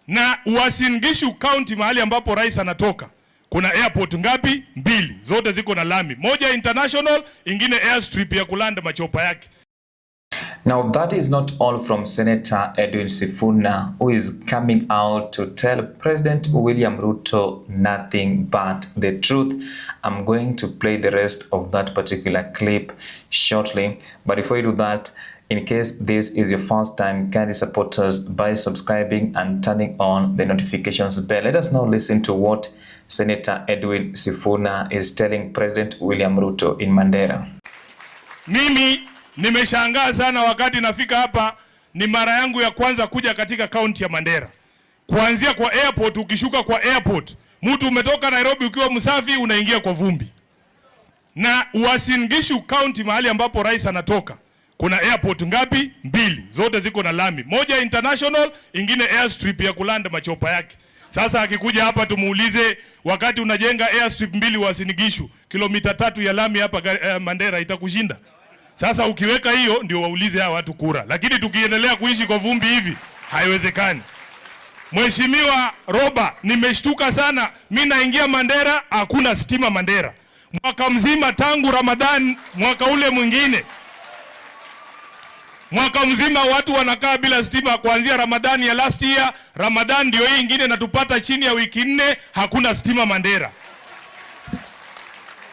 Na Uasin Gishu County mahali ambapo rais anatoka, kuna airport ngapi? 2. Zote ziko na lami. Moja international, ingine airstrip ya kulanda machopa yake. Now that is not all from Senator Edwin Sifuna, who is coming out to tell President William Ruto nothing but the truth. I'm going to play the rest of that particular clip shortly. But before you do that, in case this is your first time, kindly support us by subscribing and turning on the notifications bell. Let us now listen to what Senator Edwin Sifuna is telling President William Ruto in Mandera. Mimi nimeshangaa sana wakati nafika hapa. Ni mara yangu ya kwanza kuja katika kaunti ya Mandera. Kuanzia kwa airport, ukishuka kwa airport, mtu umetoka Nairobi ukiwa msafi unaingia kwa vumbi. Na Uasin Gishu County mahali ambapo rais anatoka, kuna airport ngapi? 2. Zote ziko na lami. Moja international, ingine airstrip ya kulanda machopa yake. Sasa akikuja hapa tumuulize, wakati unajenga airstrip 2 Uasin Gishu, kilomita 3 ya lami hapa Mandera itakushinda? Sasa ukiweka hiyo ndio waulize hawa watu kura. Lakini tukiendelea kuishi kwa vumbi hivi haiwezekani. Mheshimiwa Roba, nimeshtuka sana. Mimi naingia Mandera, hakuna stima Mandera. Mwaka mzima tangu Ramadhan mwaka ule mwingine. Mwaka mzima watu wanakaa bila stima kuanzia Ramadhani ya last year. Ramadhan ndio hii ingine natupata chini ya wiki 4, hakuna stima Mandera.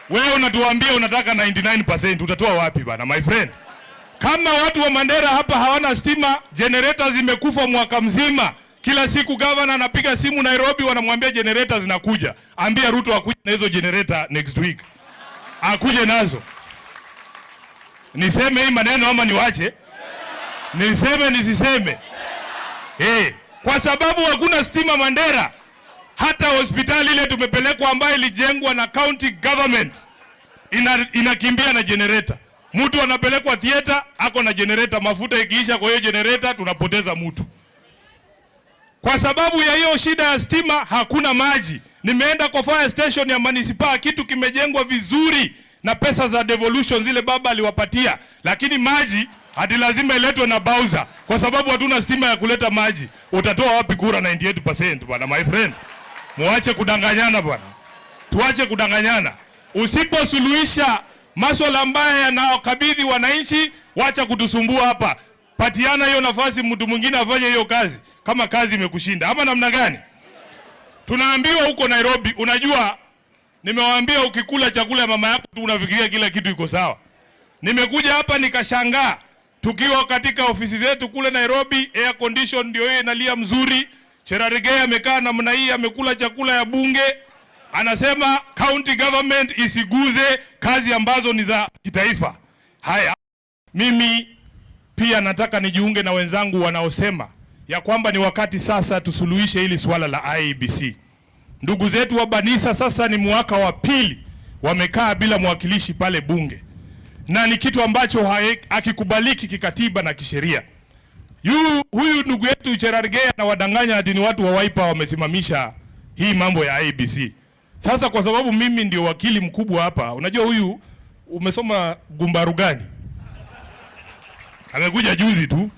Wewe unatuambia unataka 99%, utatoa wapi bana my friend? Kama watu wa Mandera hapa hawana stima, generators zimekufa mwaka mzima. Kila siku governor anapiga simu Nairobi wanamwambia generators zinakuja. Ambia Ruto akuje na hizo generator next week. Akuje nazo. Niseme hii maneno ama niwache? Niseme nisiseme? Kwa sababu hakuna stima Mandera. Hata hospitali ile tumepelekwa ambayo ilijengwa na county government inakimbia na generator. Mtu anapelekwa theater ako na generator, mafuta ikiisha kwa hiyo generator tunapoteza mtu. Kwa sababu ya hiyo shida ya stima hakuna maji. Nimeenda kwa fire station ya municipal, kitu kimejengwa vizuri na pesa za devolution zile baba aliwapatia, lakini maji hadi lazima iletwe na Bowser kwa sababu hatuna stima ya kuleta maji. Utatoa wapi kura 98% bwana my friend? Muache kudanganyana bwana. Tuache kudanganyana. Usiposuluhisha masuala ambayo yanawakabidhi wananchi, wacha kutusumbua hapa. Patiana hiyo nafasi mtu mwingine afanye hiyo kazi kama kazi imekushinda. Ama namna gani? Tunaambiwa huko Nairobi, unajua nimewaambia ukikula chakula ya mama yako tu unafikiria kila kitu iko sawa. Nimekuja hapa nikashangaa tukiwa katika ofisi zetu kule Nairobi, air condition ndio yeye inalia mzuri. Cherargei amekaa namna hii amekula chakula ya bunge. Anasema county government isiguze kazi ambazo ni za kitaifa. Haya, mimi pia nataka nijiunge na wenzangu wanaosema ya kwamba ni wakati sasa tusuluhishe hili swala la IEBC. Ndugu zetu wa Banisa sasa ni mwaka wa 2 wamekaa bila mwakilishi pale bunge. Na ni kitu ambacho hakikubaliki kikatiba na kisheria. Huyu ndugu yetu Cherargei na wadanganya ati ni watu wa Wiper wamesimamisha hii mambo ya IEBC. Sasa kwa sababu mimi ndio wakili mkubwa hapa, unajua huyu umesoma Gumbaru gani? Amekuja juzi tu.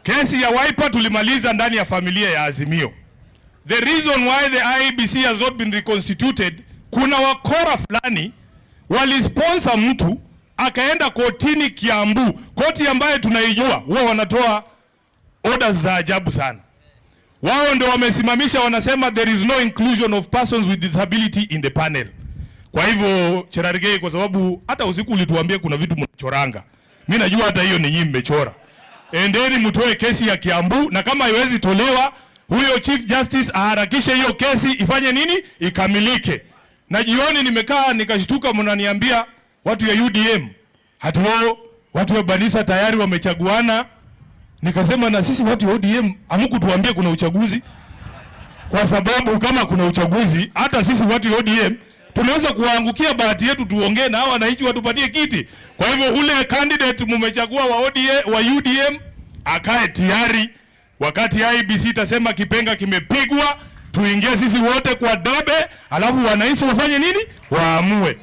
Kesi ya Wiper tulimaliza ndani ya familia ya Azimio. The reason why the IEBC has not been reconstituted, kuna wakora fulani walisponsor mtu akaenda kotini Kiambu, koti ambayo tunaijua, wao wanatoa orders za ajabu sana. Wao ndio wamesimamisha, wanasema there is no inclusion of persons with disability in the panel. Kwa hivyo Cherargei, kwa sababu hata usiku ulituambia kuna vitu mnachoranga, mimi najua hata hiyo ni nyinyi mmechora. Endeni mtoe kesi ya Kiambu, na kama haiwezi tolewa huyo Chief Justice aharakishe hiyo kesi ifanye nini? Ikamilike. Na jioni nimekaa nikashtuka mnaniambia watu ya UDM hatuo, watu wa Banisa tayari wamechaguana. Nikasema na sisi watu wa UDM hamkutuambia kuna uchaguzi. Kwa sababu kama kuna uchaguzi, hata sisi watu wa UDM tunaweza kuangukia bahati yetu tuongee na hawa wananchi watupatie kiti. Kwa hivyo ule candidate mmechagua wa UDM akae tayari, wakati IEBC itasema kipenga kimepigwa, tuingie sisi wote kwa debe, alafu wananchi wafanye nini? Waamue.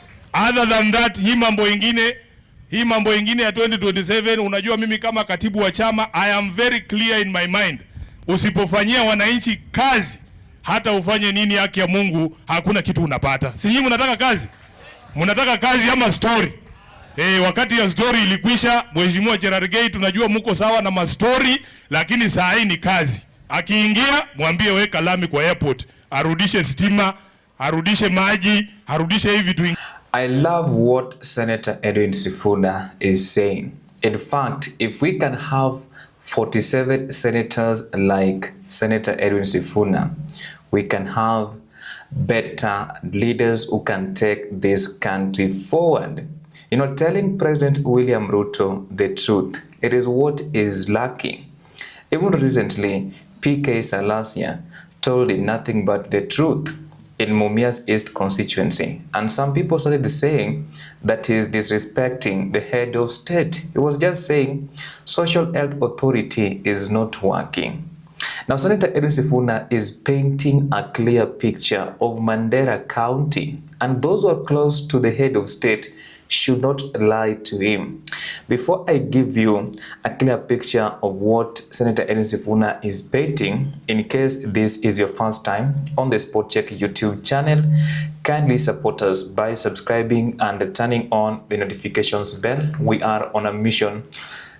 Other than that, hii mambo ingine ya 2027, unajua mimi kama katibu wa chama, I am very clear in my mind. usipofanyia wananchi kazi, hata ufanye nini, haki ya Mungu, hakuna kitu unapata. Si nyinyi mnataka kazi? Mnataka kazi ama story? Wakati ya story ilikwisha, Mheshimiwa Cherargei, tunajua mko sawa na mastori, lakini saa hii ni kazi. Akiingia mwambie weka lami kwa airport, arudishe stima, arudishe maji, arudishe hivi vitu. I love what Senator Edwin Sifuna is saying. In fact, if we can have 47 senators like Senator Edwin Sifuna, we can have better leaders who can take this country forward. You know, telling President William Ruto the truth, it is what is lacking. Even recently, PK Salasia told him nothing but the truth in Mumias East constituency. And some people started saying that he is disrespecting the head of state. He was just saying social health authority is not working. Now, Senator Edwin Sifuna is painting a clear picture of Mandera County, and those who are close to the head of state should not lie to him. Before I give you a clear picture of what Senator Edwin Sifuna is painting, in case this is your first time on the Sport Check YouTube channel, kindly support us by subscribing and turning on the notifications bell. We are on a mission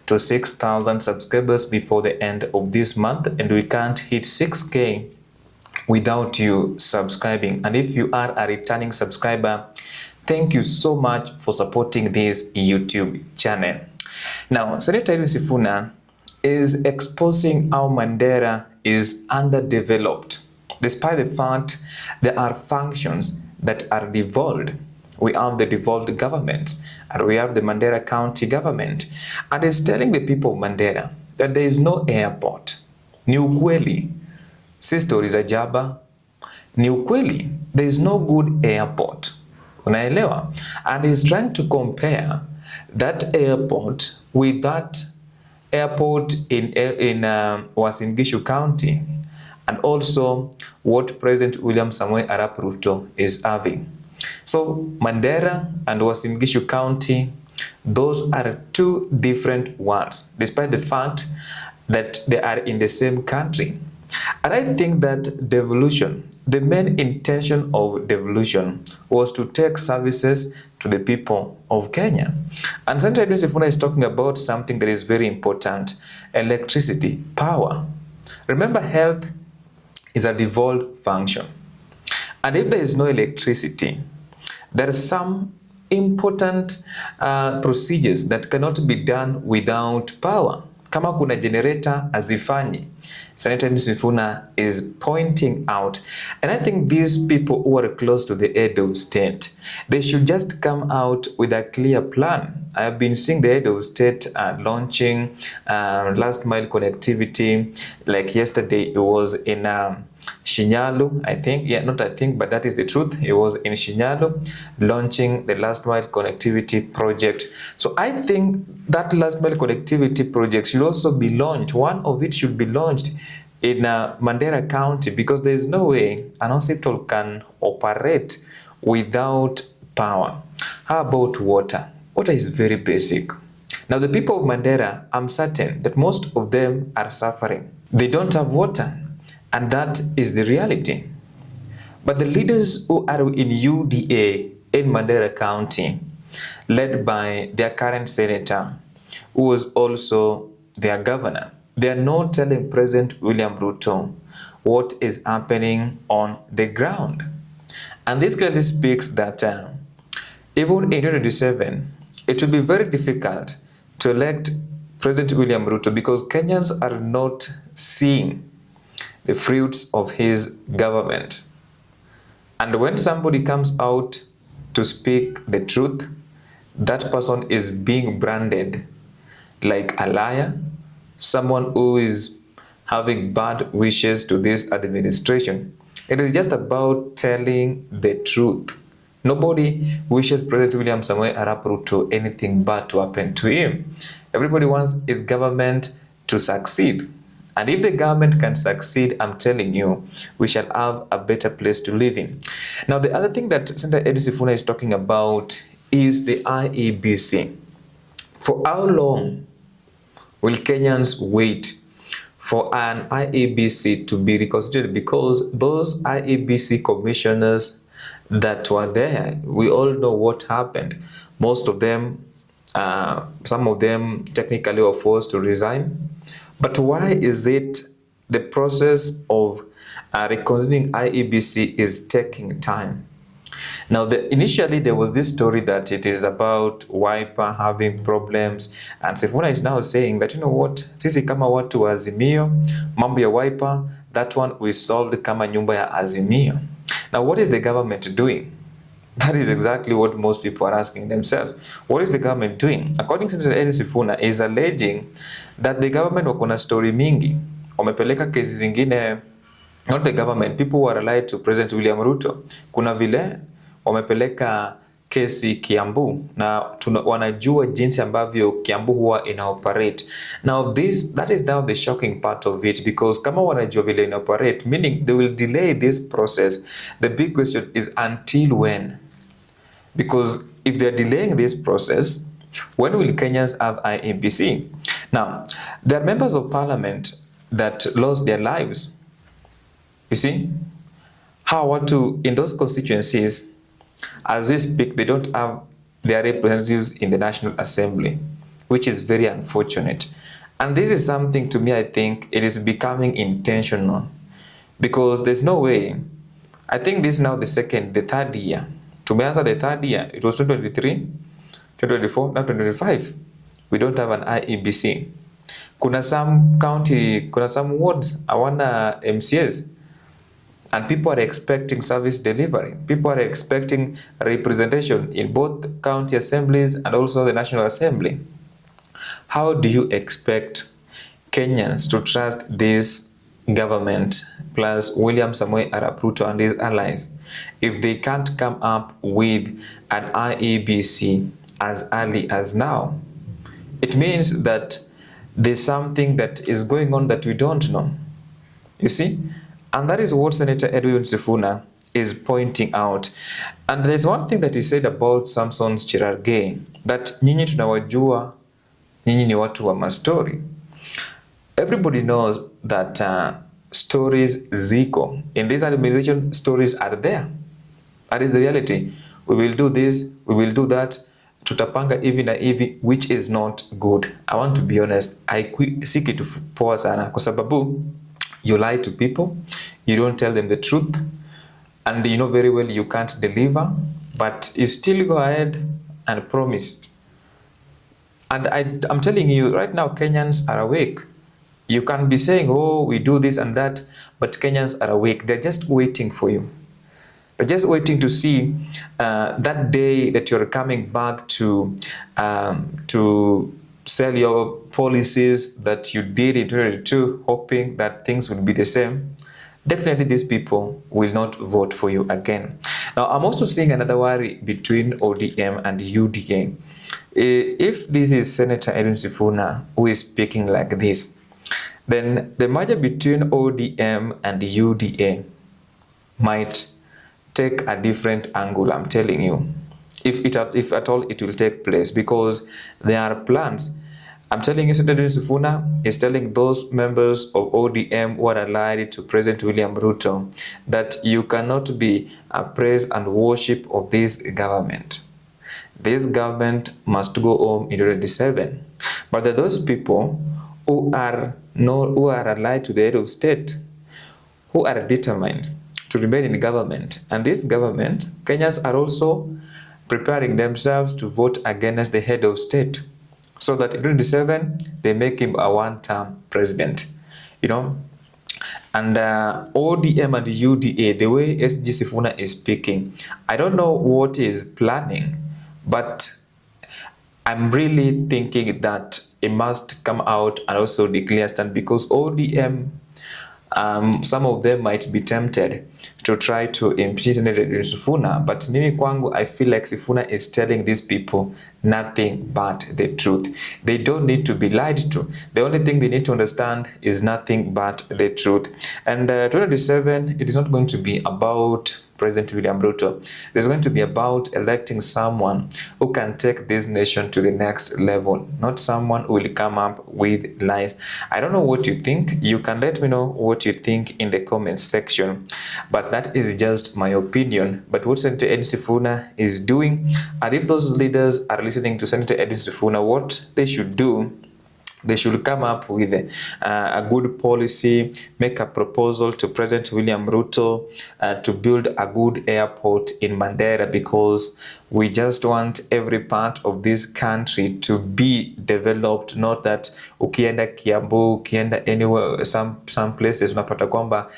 to 6,000 subscribers before the end of this month, and we can't hit 6K without you subscribing. And if you are a returning subscriber, thank you so much for supporting this YouTube channel. Now, Senator Edwin Sifuna is exposing how Mandera is underdeveloped, despite the fact there are functions that are devolved. We have the devolved government, and we have the Mandera County government, and is telling the people of Mandera that there is no airport. Ni ukweli, si story za jaba. Ni ukweli, there is no good airport. Unaelewa? And he's trying to compare that airport with that airport in Uasin Gishu County, and also what President William Samoei Arap Ruto is having. So Mandera and Uasin Gishu County, those are two different worlds, despite the fact that they are in the same country. And I think that devolution, the main intention of devolution was to take services to the people of Kenya. And Senator Edwin Sifuna is talking about something that is very important: electricity, power. Remember, health is a devolved function. And if there is no electricity, there are some important procedures that cannot be done without power. Kama kuna generator hazifanyi. Senator Sifuna is pointing out, and I think these people who are close to the head of state, they should just come out with a clear plan. I have been seeing the head of state launching last mile connectivity. Like yesterday, it was in Shinyalu, I think. Yeah, not I think, but that is the truth. It was in Shinyalu launching the last mile connectivity project. So I think that last mile connectivity project should also be launched. One of it should be launched in Mandera County, because there is no way an hospital can operate without power. How about water? Water is very basic. Now, the people of Mandera, I'm certain that most of them are suffering. They don't have water, and that is the reality. But the leaders who are in UDA in Mandera County, led by their current senator, who was also their governor, they are not telling President William Ruto what is happening on the ground. And this clearly speaks that even in 2027, it will be very difficult to elect President William Ruto, because Kenyans are not seeing the fruits of his government. And when somebody comes out to speak the truth, that person is being branded like a liar, someone who is having bad wishes to this administration. It is just about telling the truth. Nobody wishes President William Samoei Arap Ruto anything bad to happen to him. Everybody wants his government to succeed. And if the government can succeed, I'm telling you, we shall have a better place to live in. Now, the other thing that Senator Edwin Sifuna is talking about is the IEBC. For how long will Kenyans wait for an IEBC to be reconstituted, because those IEBC commissioners that were there, we all know what happened. Most of them, some of them technically were forced to resign. But why is it the process of reconstituting IEBC is taking time? Now, initially there was this story that it is about Wiper having problems, and SIFUNA is now saying that, you know what, sisi kama watu wa Azimio, mambo ya Wiper, that one we solved kama nyumba ya Azimio. Now, what is the government doing? That is exactly what most people are asking themselves. What is the government doing? According to Senator SIFUNA is alleging that the government wako na story mingi. Wamepeleka kesi zingine, not the government, people who are allied to President William Ruto. Kuna vile wamepeleka kesi Kiambu na wanajua jinsi ambavyo Kiambu huwa inaoperate. Now that is now the shocking part of it, because kama wanajua vile inaoperate, meaning they will delay this process. The big question is until when? Because if they are delaying this process, when will Kenyans have IEBC? Now, there are members of parliament that lost their lives. You see, how in those constituencies, as we speak, they don't have their representatives in the National Assembly, which is very unfortunate. And this is something, to me, I think it is becoming intentional, because there's no way. I think this is now the third year. Tumeanza the third year. It was 2023, 2024, now 2025. We don't have an IEBC. Kuna some wards hawana MCAs. And people are expecting service delivery. People are expecting representation in both county assemblies and also the National Assembly. How do you expect Kenyans to trust this government plus William Samoei Arap Ruto and his allies if they can't come up with an IEBC as early as now? It means that there's something that is going on that we don't know. You see? And that is what Senator Edwin Sifuna is pointing out. And there's one thing that he said about Samson's Cherargei, that nyinyi tunawajua, nyinyi ni watu wa mastori. Everybody knows that stories ziko. In this administration, stories are there. That is the reality. We will do this, we will do that, tutapanga hivi na hivi, which is not good. I want to be honest, si kitu poa sana kwa sababu you lie to people, you don't tell them the truth, and you know very well you can't deliver, but you still go ahead and promise. And I'm telling you right now, Kenyans are awake. You can be saying, oh, we do this and that, but Kenyans are awake. They're just waiting for you. They're just waiting to see that day that you're coming back to sell your policies that you did in 2022, hoping that things will be the same. Definitely these people will not vote for you again. Now, I'm also seeing another worry between ODM and UDA. If this is Senator Edwin Sifuna who is speaking like this, then the merger between ODM and UDA might take a different angle, I'm telling you. If at all it will take place, because there are plans. I'm telling you, Senator Sifuna is telling those members of ODM who are allied to President William Ruto that you cannot be a praise and worship of this government. This government must go home in 2027. But there are those people who are allied to the head of state, who are determined to remain in government. And this government, Kenyans are also preparing themselves to vote against the head of state, so that in 2027 they make him a one-term president. You know, and ODM and UDA, the way SG Sifuna is speaking, I don't know what is planning, but I'm really thinking that it must come out and also declare stand, because ODM, some of them might be tempted to try to impeach Senator Edwin Sifuna. But mimi kwangu, I feel like Sifuna is telling these people nothing but the truth. They don't need to be lied to. The only thing they need to understand is nothing but the truth. And 2027, it is not going to be about President William Ruto. It is going to be about electing someone who can take this nation to the next level, not someone who will come up with lies. I don't know what you think. You can let me know what you think in the comments section. But that is just my opinion. But what Senator Edwin Sifuna is doing, and if those leaders are listening to Senator Edwin Sifuna, what they should do, they should come up with a good policy, make a proposal to President William Ruto to build a good airport in Mandera, because we just want every part of this country to be developed. Not that ukienda Kiambu, ukienda anywhere, some places unapata kwamba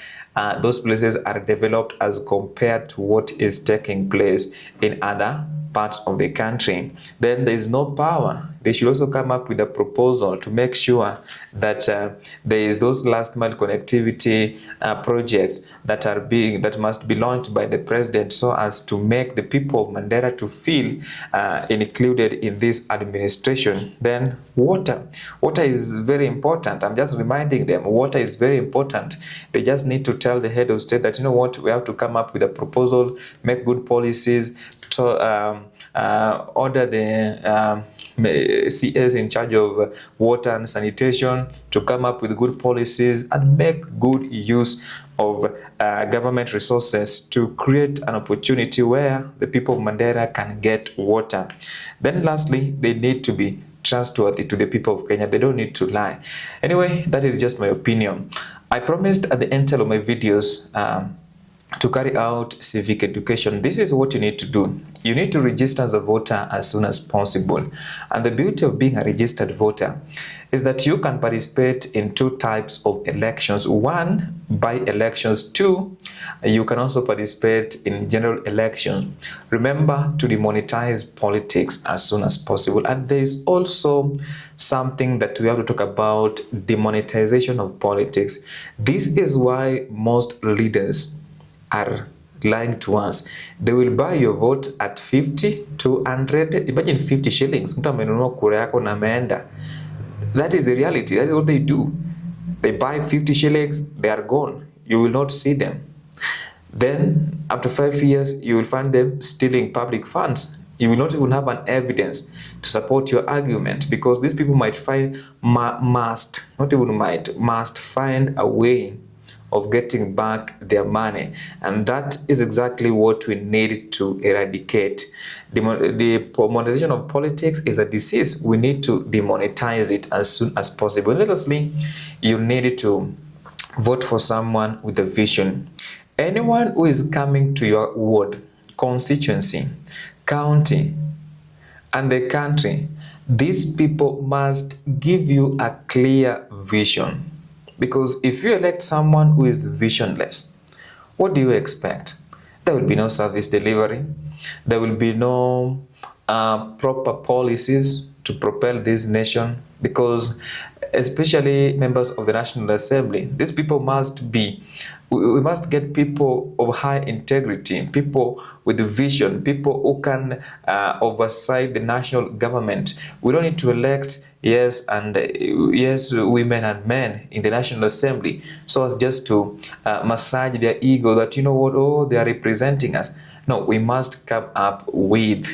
those places are developed as compared to what is taking place in other parts of the country. Then there is no power. They should also come up with a proposal to make sure that there is those last mile connectivity projects that must be launched by the president, so as to make the people of Mandera to feel included in this administration. Then water is very important. I'm just reminding them, water is very important. They just need to tell the head of state that, you know what, we have to come up with a proposal, make good policies, to order the CS in charge of water and sanitation to come up with good policies and make good use of government resources to create an opportunity where the people of Mandera can get water. Then lastly, they need to be trustworthy to the people of Kenya. They don't need to lie. Anyway, that is just my opinion. I promised at the end of my videos to carry out civic education. This is what you need to do. You need to register as a voter as soon as possible. And the beauty of being a registered voter is that you can participate in two types of elections. One, by elections. Two, you can also participate in general elections. Remember to demonetize politics as soon as possible. And there is also something that we have to talk about: demonetization of politics. This is why most leaders are lying to us. They will buy your vote at 50 to 100. Imagine 50 shillings. Mtu amenunua kura yako na ameenda. That is the reality. That is what they do. They buy 50 shillings, they are gone. You will not see them. Then after 5 years, you will find them stealing public funds. You will not even have an evidence to support your argument, because these people must find a way of getting back their money. And that is exactly what we need to eradicate. The monetization of politics is a disease. We need to demonetize it as soon as possible. And lastly, you need to vote for someone with a vision. Anyone who is coming to your ward, constituency, county, and the country, these people must give you a clear vision. Because if you elect someone who is visionless, what do you expect? There will be no service delivery. There will be no proper policies to propel this nation, because especially members of the National Assembly, these people must be, we must get people of high integrity, people with vision, people who can oversight the national government. We don't need to elect yes women and men in the National Assembly so as just to massage their ego that, you know what, oh, they are representing us. No, we must come up with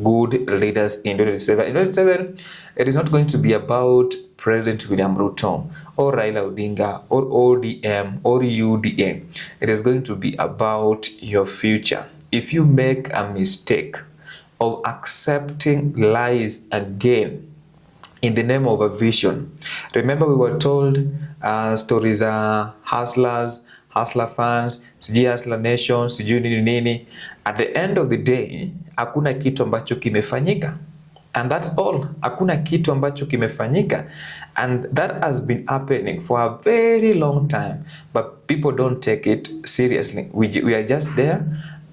good leaders in 2027. In 2027, it is not going to be about President William Ruto or Raila Odinga or ODM or UDA. It is going to be about your future. If you make a mistake of accepting lies again in the name of a vision, remember we were told stories are hustlers, hustler fans, sijui hustler nation, sijui nini nini. At the end of the day, hakuna kitu ambacho kimefanyika. And that's all. Hakuna kitu ambacho kimefanyika. And that has been happening for a very long time. But people don't take it seriously. We are just there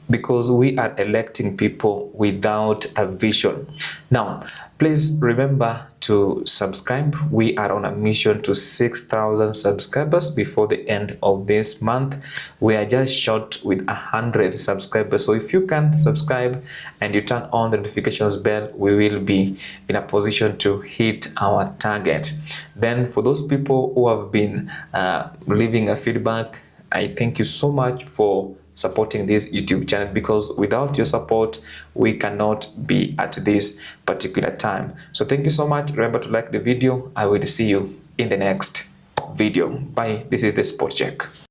because we are electing people without a vision. Now, please remember to subscribe. We are on a mission to 6,000 subscribers before the end of this month. We are just short with 100 subscribers. So if you can subscribe and you turn on the notifications bell, we will be in a position to hit our target. Then for those people who have been leaving a feedback, I thank you so much for supporting this YouTube channel, because without your support we cannot be at this particular time. So thank you so much. Remember to like the video. I will see you in the next video. Bye. This is the Spot Check.